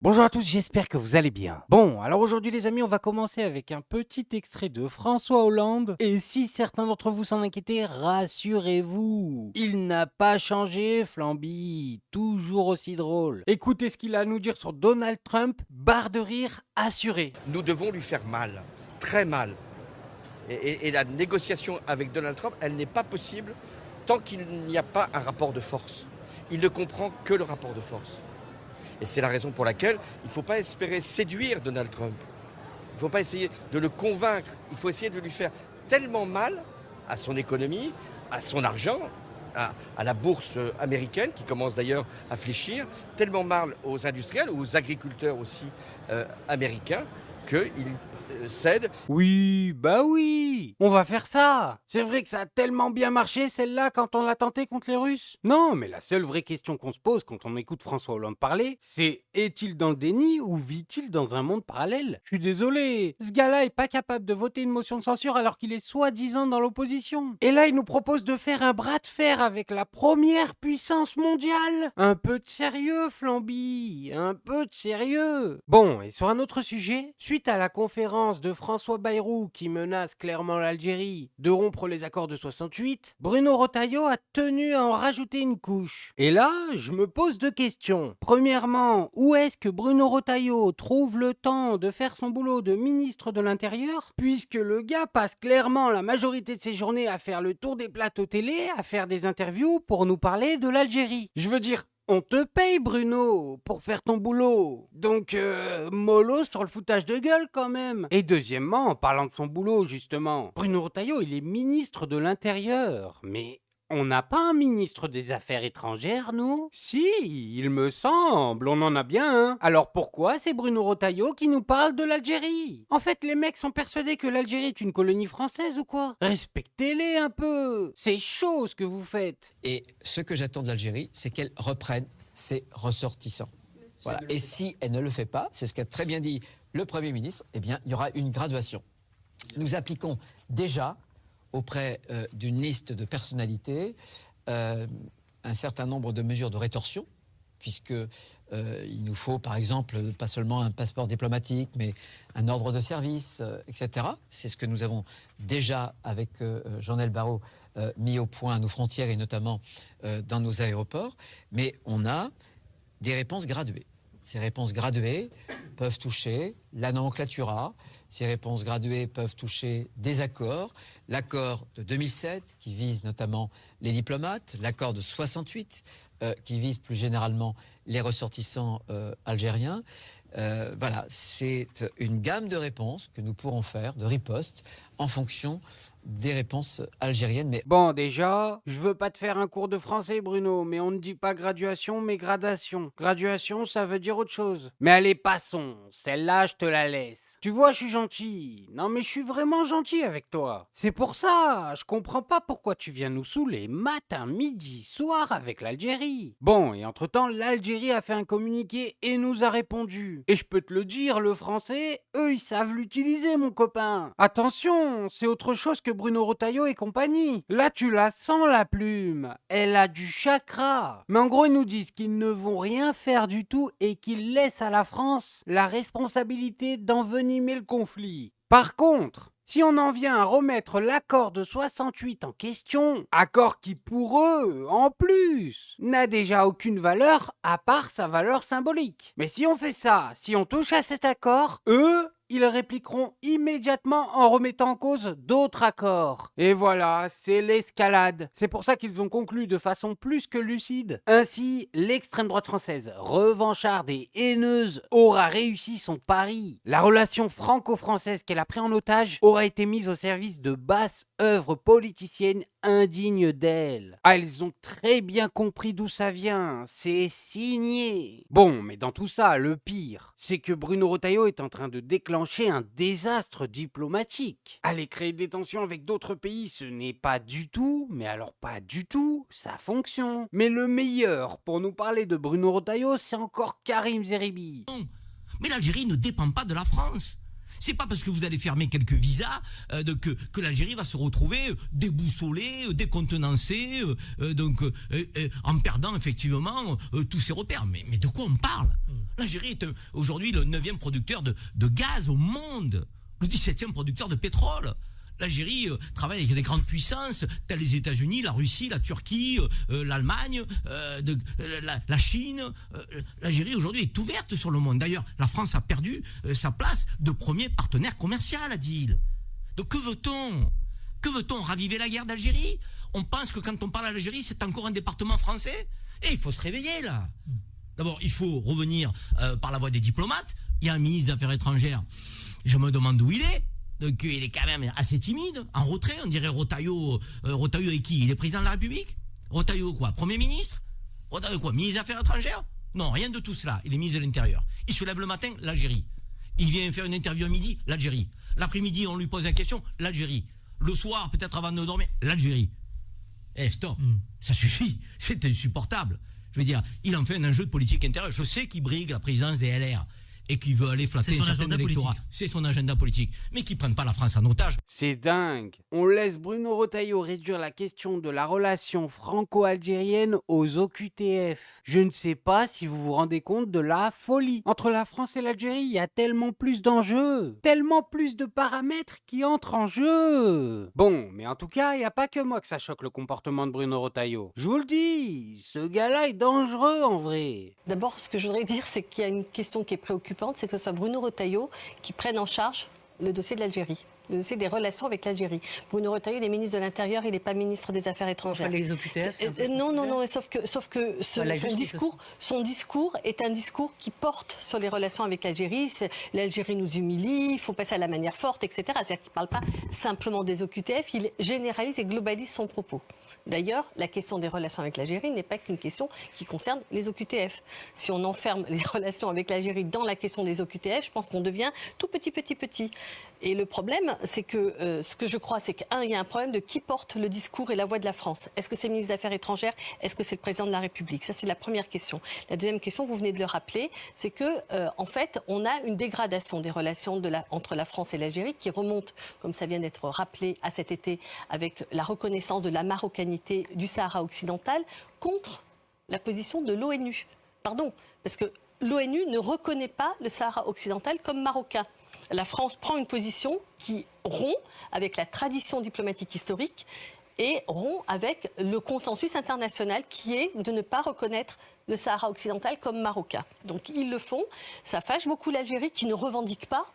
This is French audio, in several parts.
Bonjour à tous, j'espère que vous allez bien. Bon, alors aujourd'hui les amis, on va commencer avec un petit extrait de François Hollande. Et si certains d'entre vous s'en inquiétaient, rassurez-vous, il n'a pas changé, Flamby, toujours aussi drôle. Écoutez ce qu'il a à nous dire sur Donald Trump, barre de rire assurée. Nous devons lui faire mal, très mal. Et la négociation avec Donald Trump, elle n'est pas possible tant qu'il n'y a pas un rapport de force. Il ne comprend que le rapport de force. Et c'est la raison pour laquelle il ne faut pas espérer séduire Donald Trump. Il ne faut pas essayer de le convaincre. Il faut essayer de lui faire tellement mal à son économie, à son argent, à la bourse américaine qui commence d'ailleurs à fléchir, tellement mal aux industriels, aux agriculteurs aussi américains, qu'ils cèdent. Oui, bah oui, on va faire ça. C'est vrai que ça a tellement bien marché celle-là quand on l'a tenté contre les Russes. Non, mais la seule vraie question qu'on se pose quand on écoute François Hollande parler, c'est est-il dans le déni ou vit-il dans un monde parallèle? Je suis désolé, ce gars-là est pas capable de voter une motion de censure alors qu'il est soi-disant dans l'opposition. Et là, il nous propose de faire un bras de fer avec la première puissance mondiale. Un peu de sérieux, Flamby, un peu de sérieux. Bon, et sur un autre sujet, suite à la conférence de François Bayrou qui menace clairement l'Algérie de rompre les accords de 68, Bruno Retailleau a tenu à en rajouter une couche. Et là, je me pose deux questions. Premièrement, où est-ce que Bruno Retailleau trouve le temps de faire son boulot de ministre de l'Intérieur, puisque le gars passe clairement la majorité de ses journées à faire le tour des plateaux télé, à faire des interviews pour nous parler de l'Algérie. Je veux dire, on te paye, Bruno, pour faire ton boulot. Donc, mollo sur le foutage de gueule quand même. Et deuxièmement, en parlant de son boulot, justement, Bruno Retailleau, il est ministre de l'Intérieur. Mais on n'a pas un ministre des Affaires étrangères, nous? Si, il me semble, on en a bien un. Alors pourquoi c'est Bruno Retailleau qui nous parle de l'Algérie? En fait, les mecs sont persuadés que l'Algérie est une colonie française ou quoi? Respectez-les un peu. C'est chaud ce que vous faites. Et ce que j'attends de l'Algérie, c'est qu'elle reprenne ses ressortissants. Voilà. Et si elle ne le fait pas, c'est ce qu'a très bien dit le Premier ministre, eh bien, il y aura une graduation. Nous appliquons déjà auprès d'une liste de personnalités un certain nombre de mesures de rétorsion, puisque il nous faut, par exemple, pas seulement un passeport diplomatique, mais un ordre de service, etc. C'est ce que nous avons déjà, avec Jean-Noël Barrot, mis au point à nos frontières et notamment dans nos aéroports. Mais on a des réponses graduées. Ces réponses graduées peuvent toucher la nomenclatura, ces réponses graduées peuvent toucher des accords, l'accord de 2007 qui vise notamment les diplomates, l'accord de 68 qui vise plus généralement les ressortissants algériens. Voilà, c'est une gamme de réponses que nous pourrons faire, de riposte, en fonction des réponses algériennes. Mais bon, déjà, je veux pas te faire un cours de français, Bruno, mais on ne dit pas graduation, mais gradation. Graduation, ça veut dire autre chose. Mais allez, passons. Celle-là, je te la laisse. Tu vois, je suis gentil. Non, mais je suis vraiment gentil avec toi. C'est pour ça, je comprends pas pourquoi tu viens nous saouler matin, midi, soir avec l'Algérie. Bon, et entre-temps, l'Algérie a fait un communiqué et nous a répondu. Et je peux te le dire, le français, eux, ils savent l'utiliser, mon copain. Attention, c'est autre chose que Bruno Retailleau et compagnie. Là, tu la sens, la plume. Elle a du chakra. Mais en gros, ils nous disent qu'ils ne vont rien faire du tout et qu'ils laissent à la France la responsabilité d'envenimer le conflit. Par contre, si on en vient à remettre l'accord de 68 en question, accord qui pour eux, en plus, n'a déjà aucune valeur à part sa valeur symbolique. Mais si on fait ça, si on touche à cet accord, eux, ils répliqueront immédiatement en remettant en cause d'autres accords. Et voilà, c'est l'escalade. C'est pour ça qu'ils ont conclu de façon plus que lucide. Ainsi, l'extrême droite française, revancharde et haineuse, aura réussi son pari. La relation franco-française qu'elle a pris en otage aura été mise au service de basses œuvres politiciennes indignes d'elle. Ah, ils ont très bien compris d'où ça vient. C'est signé. Bon, mais dans tout ça, le pire, c'est que Bruno Retailleau est en train de déclencher un désastre diplomatique. Aller créer des tensions avec d'autres pays, ce n'est pas du tout, mais alors pas du tout, sa fonction. Mais le meilleur pour nous parler de Bruno Retailleau, c'est encore Karim Zeribi. Mais l'Algérie ne dépend pas de la France. C'est pas parce que vous allez fermer quelques visas que l'Algérie va se retrouver déboussolée, décontenancée, en perdant effectivement tous ses repères. Mais de quoi on parle? L'Algérie est aujourd'hui le 9e producteur de gaz au monde, le 17e producteur de pétrole. L'Algérie travaille avec des grandes puissances telles les États-Unis, la Russie, la Turquie, l'Allemagne, la Chine. L'Algérie aujourd'hui est ouverte sur le monde. D'ailleurs, la France a perdu sa place de premier partenaire commercial, a-t-il. Donc que veut-on? Que veut-on? Raviver la guerre d'Algérie? On pense que quand on parle à l'Algérie, c'est encore un département français? Et il faut se réveiller là. D'abord, il faut revenir par la voie des diplomates. Il y a un ministre des Affaires étrangères. Je me demande où il est. Donc il est quand même assez timide, en retrait. On dirait Retailleau. Retailleau est qui? Il est président de la République? Retailleau quoi? Premier ministre? Retailleau quoi? Ministre des Affaires étrangères? Non, rien de tout cela. Il est ministre de l'Intérieur. Il se lève le matin, l'Algérie. Il vient faire une interview à midi, l'Algérie. L'après-midi, on lui pose la question, l'Algérie. Le soir, peut-être avant de dormir, l'Algérie. Stop, ça suffit. C'est insupportable. Je veux dire, il en fait un enjeu de politique intérieure. Je sais qu'il brigue la présidence des LR et qu'il veut aller flatter un certain électorat. C'est son agenda politique. Mais qu'il ne prenne pas la France en otage. C'est dingue. On laisse Bruno Retailleau réduire la question de la relation franco-algérienne aux OQTF. Je ne sais pas si vous vous rendez compte de la folie. Entre la France et l'Algérie, il y a tellement plus d'enjeux, tellement plus de paramètres qui entrent en jeu. Bon, mais en tout cas, il n'y a pas que moi que ça choque le comportement de Bruno Retailleau. Je vous le dis, ce gars-là est dangereux en vrai. D'abord, ce que je voudrais dire, c'est qu'il y a une question qui est préoccupante, c'est que ce soit Bruno Retailleau qui prenne en charge le dossier de l'Algérie, le dossier des relations avec l'Algérie. Bruno Retailleau, il est ministre de l'Intérieur, il n'est pas ministre des Affaires étrangères. Enfin, les OQTF, non, sauf que son discours est un discours qui porte sur les relations avec l'Algérie. L'Algérie nous humilie, il faut passer à la manière forte, etc. C'est-à-dire qu'il ne parle pas simplement des OQTF, il généralise et globalise son propos. D'ailleurs, la question des relations avec l'Algérie n'est pas qu'une question qui concerne les OQTF. Si on enferme les relations avec l'Algérie dans la question des OQTF, je pense qu'on devient tout petit. Et le problème, c'est que ce que je crois, c'est qu'il y a un problème de qui porte le discours et la voix de la France. Est-ce que c'est le ministre des Affaires étrangères? Est-ce que c'est le président de la République? Ça, c'est la première question. La deuxième question, vous venez de le rappeler, c'est que, en fait, on a une dégradation des relations entre la France et l'Algérie qui remonte, comme ça vient d'être rappelé, à cet été, avec la reconnaissance de la marocanité du Sahara occidental contre la position de l'ONU. Pardon, parce que l'ONU ne reconnaît pas le Sahara occidental comme marocain. La France prend une position qui rompt avec la tradition diplomatique historique et rompt avec le consensus international qui est de ne pas reconnaître le Sahara occidental comme marocain. Donc ils le font. Ça fâche beaucoup l'Algérie qui ne revendique pas.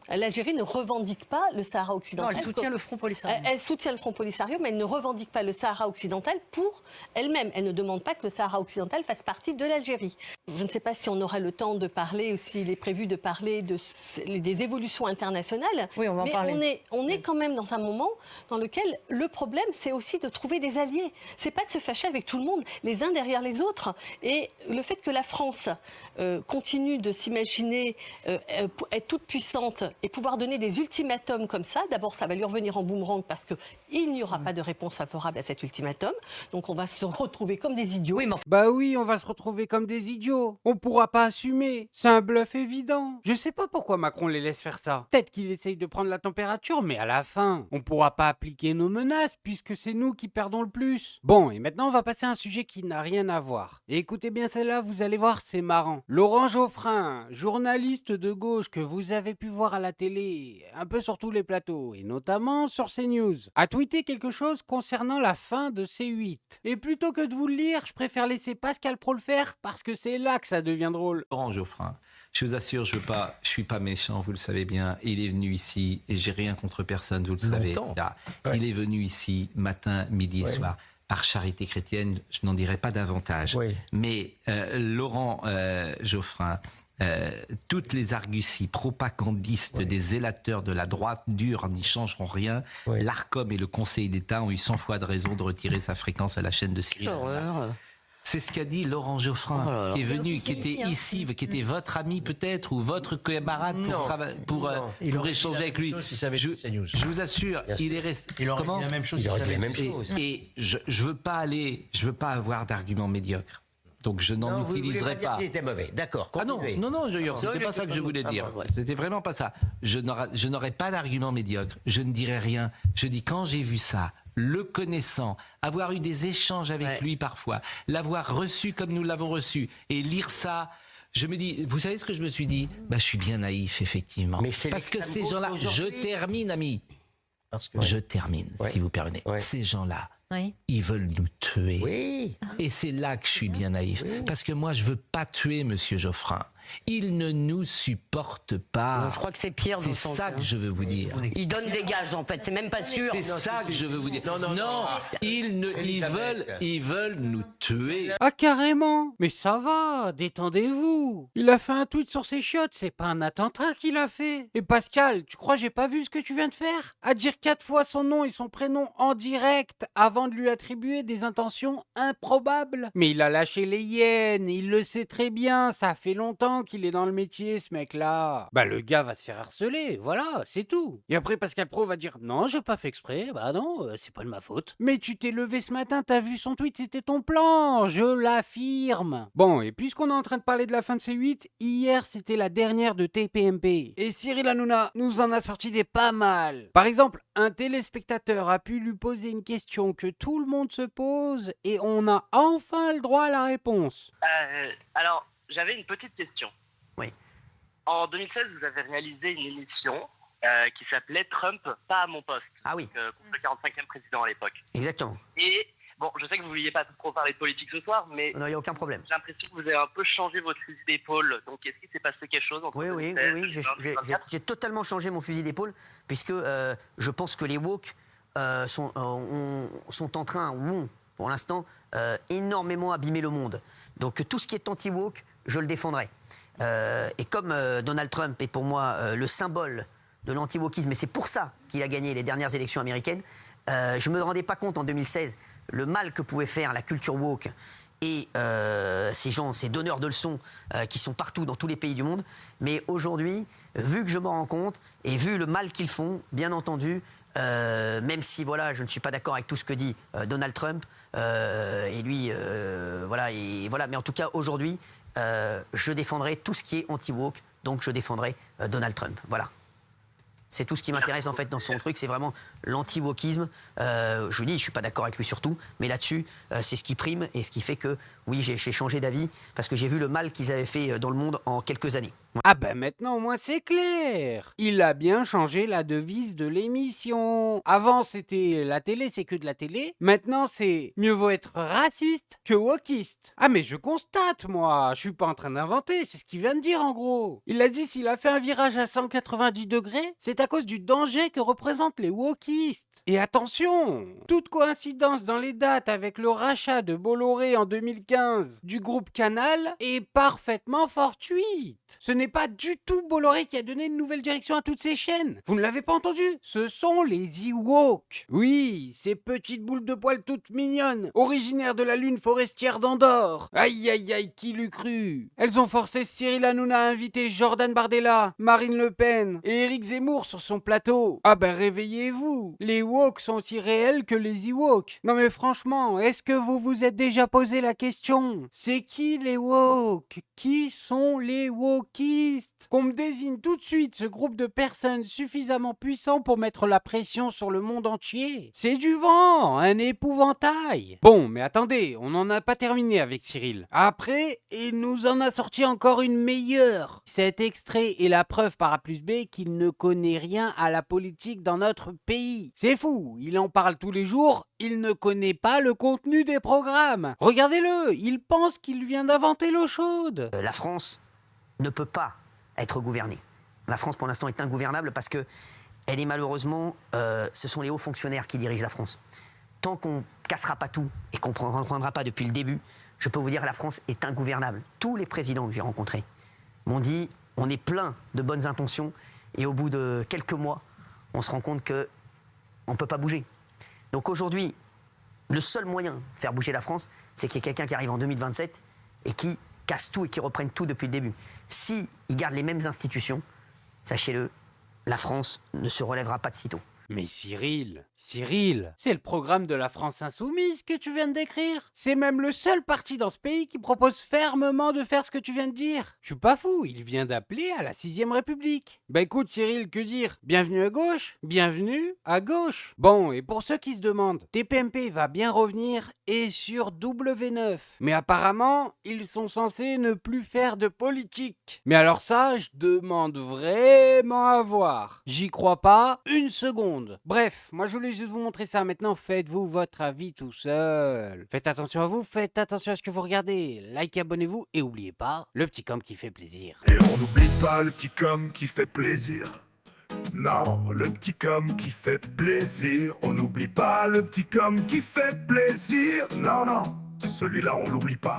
L'Algérie ne revendique pas le Sahara occidental. Non, elle soutient le Front Polisario. Elle soutient le Front Polisario, mais elle ne revendique pas le Sahara occidental pour elle-même. Elle ne demande pas que le Sahara occidental fasse partie de l'Algérie. Je ne sais pas si on aura le temps de parler ou s'il est prévu de parler des évolutions internationales. Oui, on va en parler. Mais on est quand même dans un moment dans lequel le problème, c'est aussi de trouver des alliés. C'est pas de se fâcher avec tout le monde, les uns derrière les autres. Et le fait que la France continue de s'imaginer être toute puissante et pouvoir donner des ultimatums comme ça, d'abord ça va lui revenir en boomerang parce qu'il n'y aura pas de réponse favorable à cet ultimatum. Donc on va se retrouver comme des idiots. Oui, mais Bah oui, on va se retrouver comme des idiots. On pourra pas assumer. C'est un bluff évident. Je sais pas pourquoi Macron les laisse faire ça. Peut-être qu'il essaye de prendre la température, mais à la fin, on pourra pas appliquer nos menaces puisque c'est nous qui perdons le plus. Bon, et maintenant on va passer à un sujet qui n'a rien à voir. Et écoutez bien celle-là, vous allez voir, c'est marrant. Laurent Geoffrin, journaliste de gauche que vous avez pu voir à la télé, un peu sur tous les plateaux, et notamment sur CNews, a tweeté quelque chose concernant la fin de C8. Et plutôt que de vous le lire, je préfère laisser Pascal Pro le faire, parce que c'est là que ça devient drôle. Laurent Geoffrin, je vous assure, je suis pas méchant, vous le savez bien. Il est venu ici, et j'ai rien contre personne, vous le savez. Il est venu ici, matin, midi et soir. Par charité chrétienne, je n'en dirai pas davantage. Mais Laurent Geoffrin, toutes les arguties propagandistes des zélateurs de la droite dure n'y changeront rien. L'Arcom et le Conseil d'État ont eu 100 fois de raison de retirer sa fréquence à la chaîne de Cyril Hanouna. C'est ce qu'a dit Laurent Geoffrin, qui est venu, qui était ici, qui était votre ami peut-être, ou votre camarade pour échanger avec lui. Je vous assure, il est resté... Il aurait dit la même chose. Et je veux pas avoir d'arguments médiocres. Donc je n'en utiliserai pas. Il était mauvais, d'accord. Ah non, c'était pas ça que je voulais dire. C'était vraiment pas ça. Je n'aurais pas d'argument médiocre. Je ne dirais rien. Je dis quand j'ai vu ça, le connaissant, avoir eu des échanges avec lui parfois, l'avoir reçu comme nous l'avons reçu et lire ça. Je me dis, vous savez ce que je me suis dit ? Je suis bien naïf, effectivement. Parce que ces gens-là, je termine, ami. Je termine, si vous permettez. Ces gens-là, ils veulent nous tuer. Oui. Et c'est là que je suis bien naïf. Parce que moi, je veux pas tuer Monsieur Geoffrin. Il ne nous supporte pas. Non, je crois que c'est pire. C'est ça que je veux vous dire. Ils donnent des gages, en fait. C'est même pas sûr. C'est ça que je veux vous dire. Non, ils veulent nous tuer. Ah carrément. Mais ça va, détendez-vous. Il a fait un tweet sur ses chiottes, c'est pas un attentat qu'il a fait. Et Pascal, tu crois j'ai pas vu ce que tu viens de faire ? À dire 4 fois son nom et son prénom en direct avant de lui attribuer des intentions improbables. Mais il a lâché les hyènes, il le sait très bien, ça fait longtemps qu'il est dans le métier, ce mec-là. Le gars va se faire harceler, voilà, c'est tout. Et après, Pascal Praud va dire « Non, j'ai pas fait exprès, non, c'est pas de ma faute. » Mais tu t'es levé ce matin, t'as vu son tweet, c'était ton plan, je l'affirme. Bon, et puisqu'on est en train de parler de la fin de C8, hier, c'était la dernière de TPMP. Et Cyril Hanouna nous en a sorti des pas mal. Par exemple, un téléspectateur a pu lui poser une question que tout le monde se pose et on a enfin le droit à la réponse. Alors, j'avais une petite question. Oui. En 2016, vous avez réalisé une émission qui s'appelait Trump, pas à mon poste. Ah oui. Contre le 45e président à l'époque. Exactement. Et, bon, je sais que vous ne vouliez pas trop parler de politique ce soir, mais... Non, il n'y a aucun problème. J'ai l'impression que vous avez un peu changé votre fusil d'épaule. Donc, est-ce qu'il s'est passé quelque chose entre 2016 j'ai totalement changé mon fusil d'épaule, puisque je pense que les woke sont en train, pour l'instant, énormément abîmer le monde. Donc tout ce qui est anti-woke, je le défendrai. Et comme Donald Trump est pour moi le symbole de l'anti-wokisme, et c'est pour ça qu'il a gagné les dernières élections américaines, je ne me rendais pas compte en 2016 le mal que pouvait faire la culture woke et ces donneurs de leçons qui sont partout dans tous les pays du monde. Mais aujourd'hui, vu que je m'en rends compte et vu le mal qu'ils font, bien entendu, même si je ne suis pas d'accord avec tout ce que dit Donald Trump, et lui, mais en tout cas aujourd'hui, je défendrai tout ce qui est anti-woke, donc je défendrai Donald Trump. Voilà. C'est tout ce qui m'intéresse en fait dans son truc, c'est vraiment l'anti-wokisme. Je lui dis, je suis pas d'accord avec lui surtout, mais là-dessus, c'est ce qui prime et ce qui fait que, oui, j'ai changé d'avis parce que j'ai vu le mal qu'ils avaient fait dans le monde en quelques années. Ah maintenant au moins c'est clair. Il a bien changé la devise de l'émission. Avant c'était la télé c'est que de la télé. Maintenant c'est mieux vaut être raciste que wokiste. Ah mais je constate moi, je suis pas en train d'inventer, c'est ce qu'il vient de dire en gros. Il a dit s'il a fait un virage à 190 degrés, c'est à cause du danger que représentent les wokistes. Et attention, toute coïncidence dans les dates avec le rachat de Bolloré en 2015 du groupe Canal est parfaitement fortuite. Ce n'est pas du tout Bolloré qui a donné une nouvelle direction à toutes ces chaînes. Vous ne l'avez pas entendu ? Ce sont les Ewoks. Oui, ces petites boules de poils toutes mignonnes, originaires de la lune forestière d'Andorre. Aïe aïe aïe, qui l'eût cru ? Elles ont forcé Cyril Hanouna à inviter Jordan Bardella, Marine Le Pen et Éric Zemmour sur son plateau. Ah réveillez-vous. Les woke sont aussi réels que les Ewoks. Non mais franchement, est-ce que vous vous êtes déjà posé la question ? C'est qui les woke ? Qui sont les wokistes ? Qu'on me désigne tout de suite ce groupe de personnes suffisamment puissants pour mettre la pression sur le monde entier. C'est du vent, un épouvantail. Bon, mais attendez, on n'en a pas terminé avec Cyril. Après, il nous en a sorti encore une meilleure. Cet extrait est la preuve par A plus B qu'il ne connaît rien à la politique dans notre pays. C'est fou, il en parle tous les jours, il ne connaît pas le contenu des programmes. Regardez-le, il pense qu'il vient d'inventer l'eau chaude. La France ne peut pas être gouvernée. La France, pour l'instant, est ingouvernable parce que elle est malheureusement, ce sont les hauts fonctionnaires qui dirigent la France. Tant qu'on cassera pas tout et qu'on ne reprendra pas depuis le début, je peux vous dire que la France est ingouvernable. Tous les présidents que j'ai rencontrés m'ont dit on est plein de bonnes intentions et au bout de quelques mois, on se rend compte qu'on ne peut pas bouger. Donc aujourd'hui, le seul moyen de faire bouger la France, c'est qu'il y ait quelqu'un qui arrive en 2027 et qui casse tout et qui reprenne tout depuis le début. S'ils gardent les mêmes institutions, sachez-le, la France ne se relèvera pas de sitôt. Mais Cyril, Cyril, c'est le programme de la France Insoumise que tu viens de décrire. C'est même le seul parti dans ce pays qui propose fermement de faire ce que tu viens de dire. Je suis pas fou, il vient d'appeler à la 6ème République. Bah écoute Cyril, que dire? Bienvenue à gauche, bienvenue à gauche. Bon, et pour ceux qui se demandent, TPMP va bien revenir et sur W9. Mais apparemment, ils sont censés ne plus faire de politique. Mais alors ça, je demande vraiment à voir. J'y crois pas une seconde. Bref, moi je voulais juste vous montrer ça. Maintenant, faites-vous votre avis tout seul. Faites attention à vous, faites attention à ce que vous regardez. Likez, abonnez-vous et oubliez pas, le petit com qui fait plaisir. Et on n'oublie pas le petit com qui fait plaisir. Non, le petit com qui fait plaisir. On n'oublie pas le petit com qui fait plaisir. Non, non, celui-là on l'oublie pas.